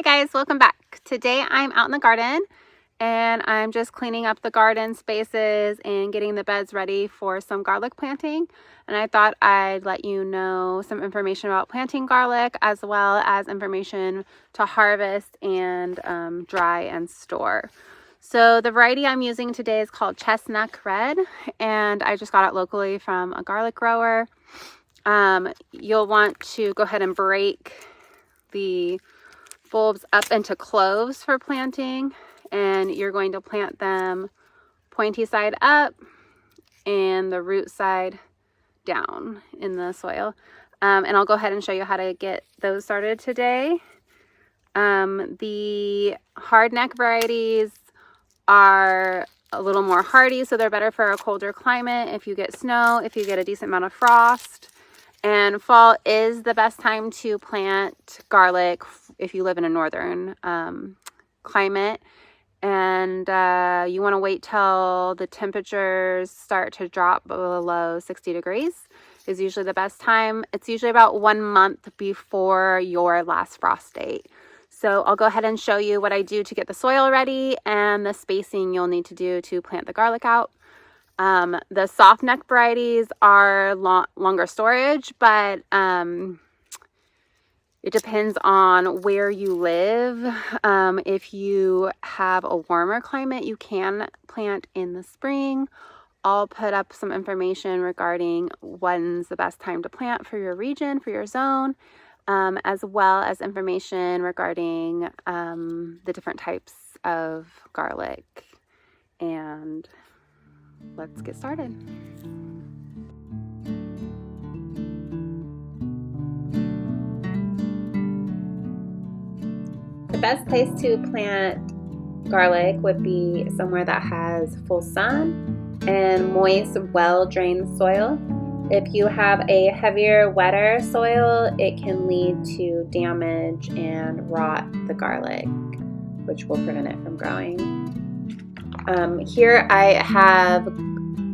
Hi guys, welcome back. Today I'm out in the garden and I'm just cleaning up the garden spaces and getting the beds ready for some garlic planting. And I thought I'd let you know some information about planting garlic as well as information to harvest and dry and store. So the variety I'm using today is called Chestnut Red, and I just got it locally from a garlic grower. You'll want to go ahead and break the bulbs up into cloves for planting, and you're going to plant them pointy side up and the root side down in the soil. And I'll go ahead and show you how to get those started today. The hardneck varieties are a little more hardy, so they're better for a colder climate. If you get snow, if you get a decent amount of frost. And fall is the best time to plant garlic if you live in a northern climate. And you want to wait till the temperatures start to drop below 60 degrees is usually the best time. It's usually about 1 month before your last frost date. So I'll go ahead and show you what I do to get the soil ready and the spacing you'll need to do to plant the garlic out. The soft neck varieties are longer storage, but it depends on where you live. If you have a warmer climate, you can plant in the spring. I'll put up some information regarding when's the best time to plant for your region, for your zone, as well as information regarding the different types of garlic. And let's get started. The best place to plant garlic would be somewhere that has full sun and moist, well-drained soil. If you have a heavier, wetter soil, it can lead to damage and rot the garlic, which will prevent it from growing. Here I have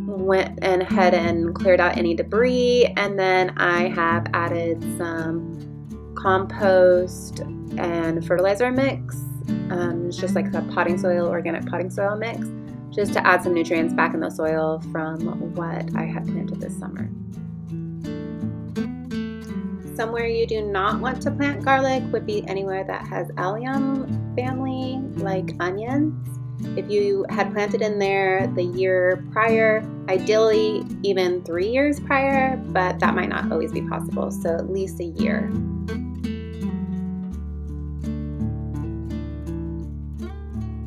went ahead and cleared out any debris, and then I have added some compost and fertilizer mix. It's just like a potting soil, organic potting soil mix, just to add some nutrients back in the soil from what I had planted this summer. Somewhere you do not want to plant garlic would be anywhere that has allium family, like onions. If you had planted in there the year prior, ideally even 3 years prior, but that might not always be possible, so at least a year.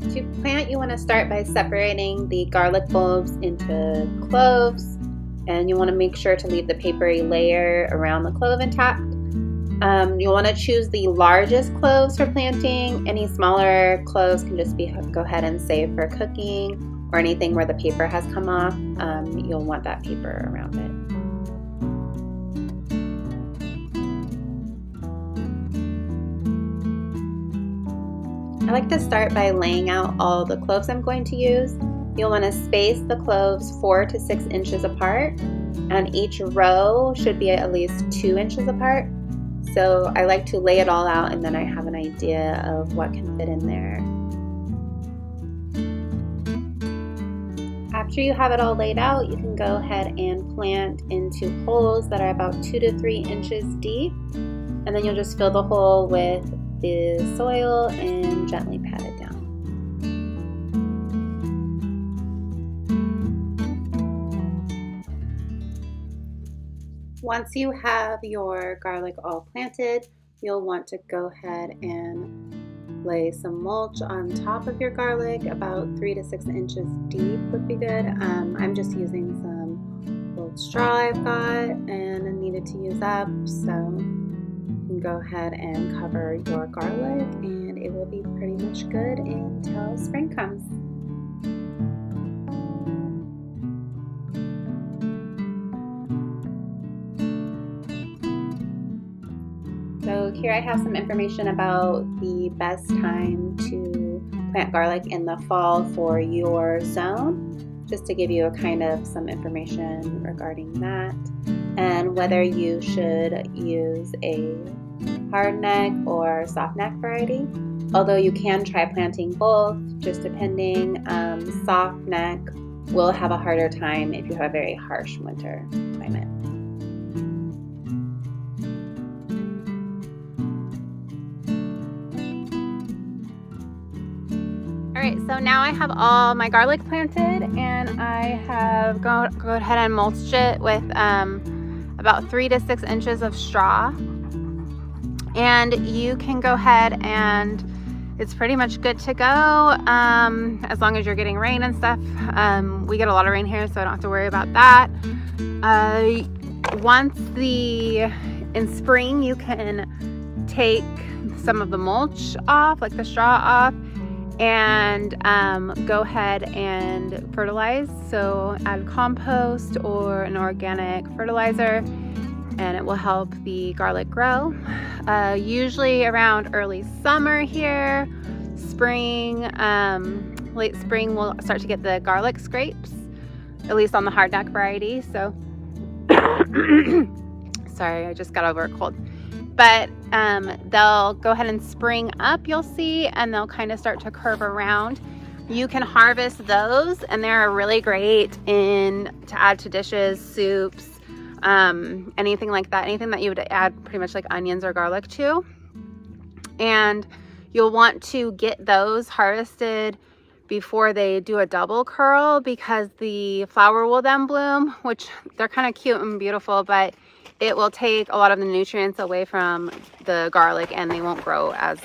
To plant, you want to start by separating the garlic bulbs into cloves, and you want to make sure to leave the papery layer around the clove intact. You'll want to choose the largest cloves for planting. Any smaller cloves can just go ahead and save for cooking, or anything where the paper has come off. You'll want that paper around it. I like to start by laying out all the cloves I'm going to use. You'll want to space the cloves 4 to 6 inches apart, and each row should be at least 2 inches apart. So I like to lay it all out, and then I have an idea of what can fit in there. After you have it all laid out, you can go ahead and plant into holes that are about 2 to 3 inches deep, and then you'll just fill the hole with the soil and gently pat it down. Once you have your garlic all planted, you'll want to go ahead and lay some mulch on top of your garlic. About 3 to 6 inches deep would be good. I'm just using some old straw I've got and I needed to use up, so you can go ahead and cover your garlic and it will be pretty much good until spring comes. So here I have some information about the best time to plant garlic in the fall for your zone, just to give you a kind of some information regarding that, and whether you should use a hard neck or soft neck variety. although you can try planting both, just depending. Soft neck will have a harder time if you have a very harsh winter climate. All right, so now I have all my garlic planted, and I have go ahead and mulched it with about 3 to 6 inches of straw. And you can go ahead and it's pretty much good to go, as long as you're getting rain and stuff. We get a lot of rain here, so I don't have to worry about that. In spring, you can take some of the mulch off, like the straw off, and go ahead and fertilize. So add compost or an organic fertilizer, and it will help the garlic grow. Usually around early summer here, spring, late spring, we'll start to get the garlic scrapes, at least on the hardneck variety. So, sorry, I just got over a cold. But they'll go ahead and spring up, you'll see, and they'll kind of start to curve around. You can harvest those, and they're really great to add to dishes, soups, anything like that, anything that you would add pretty much like onions or garlic to. And you'll want to get those harvested before they do a double curl, because the flower will then bloom, which they're kind of cute and beautiful, but it will take a lot of the nutrients away from the garlic and they won't grow as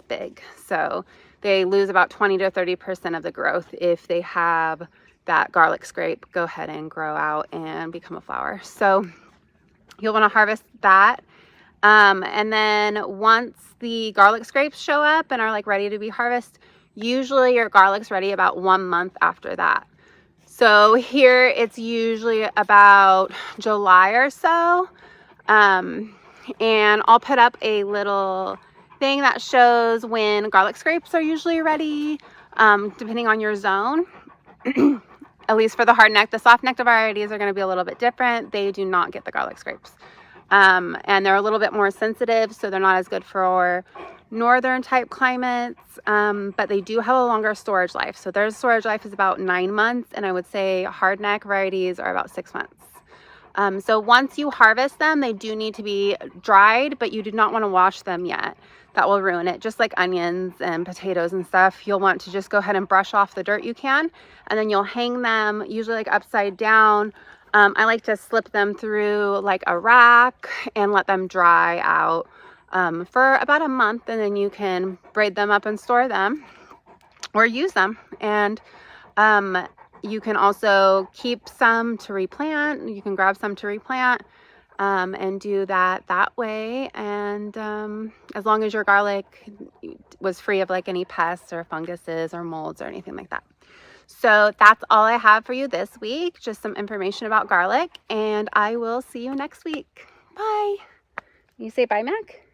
big. So they lose about 20 to 30% of the growth if they have that garlic scrape go ahead and grow out and become a flower. So you'll want to harvest that. And then once the garlic scrapes show up and are like ready to be harvested, usually your garlic's ready about 1 month after that. So here it's usually about July or so. And I'll put up a little thing that shows when garlic scrapes are usually ready, depending on your zone. At least for the hard neck. The soft neck varieties are going to be a little bit different. They do not get the garlic scrapes. And they're a little bit more sensitive, so they're not as good for northern type climates, but they do have a longer storage life. So their storage life is about 9 months, and I would say hard neck varieties are about 6 months. So once you harvest them, they do need to be dried, but you do not want to wash them yet. That will ruin it. Just like onions and potatoes and stuff, you'll want to just go ahead and brush off the dirt you can, and then you'll hang them usually like upside down. I like to slip them through like a rack and let them dry out for about a month, and then you can braid them up and store them or use them. And you can also keep some to replant. You can grab some to replant and do that way. And as long as your garlic was free of like any pests or funguses or molds or anything like that. So that's all I have for you this week. Just some information about garlic, and I will see you next week. Bye. You say bye, Mac?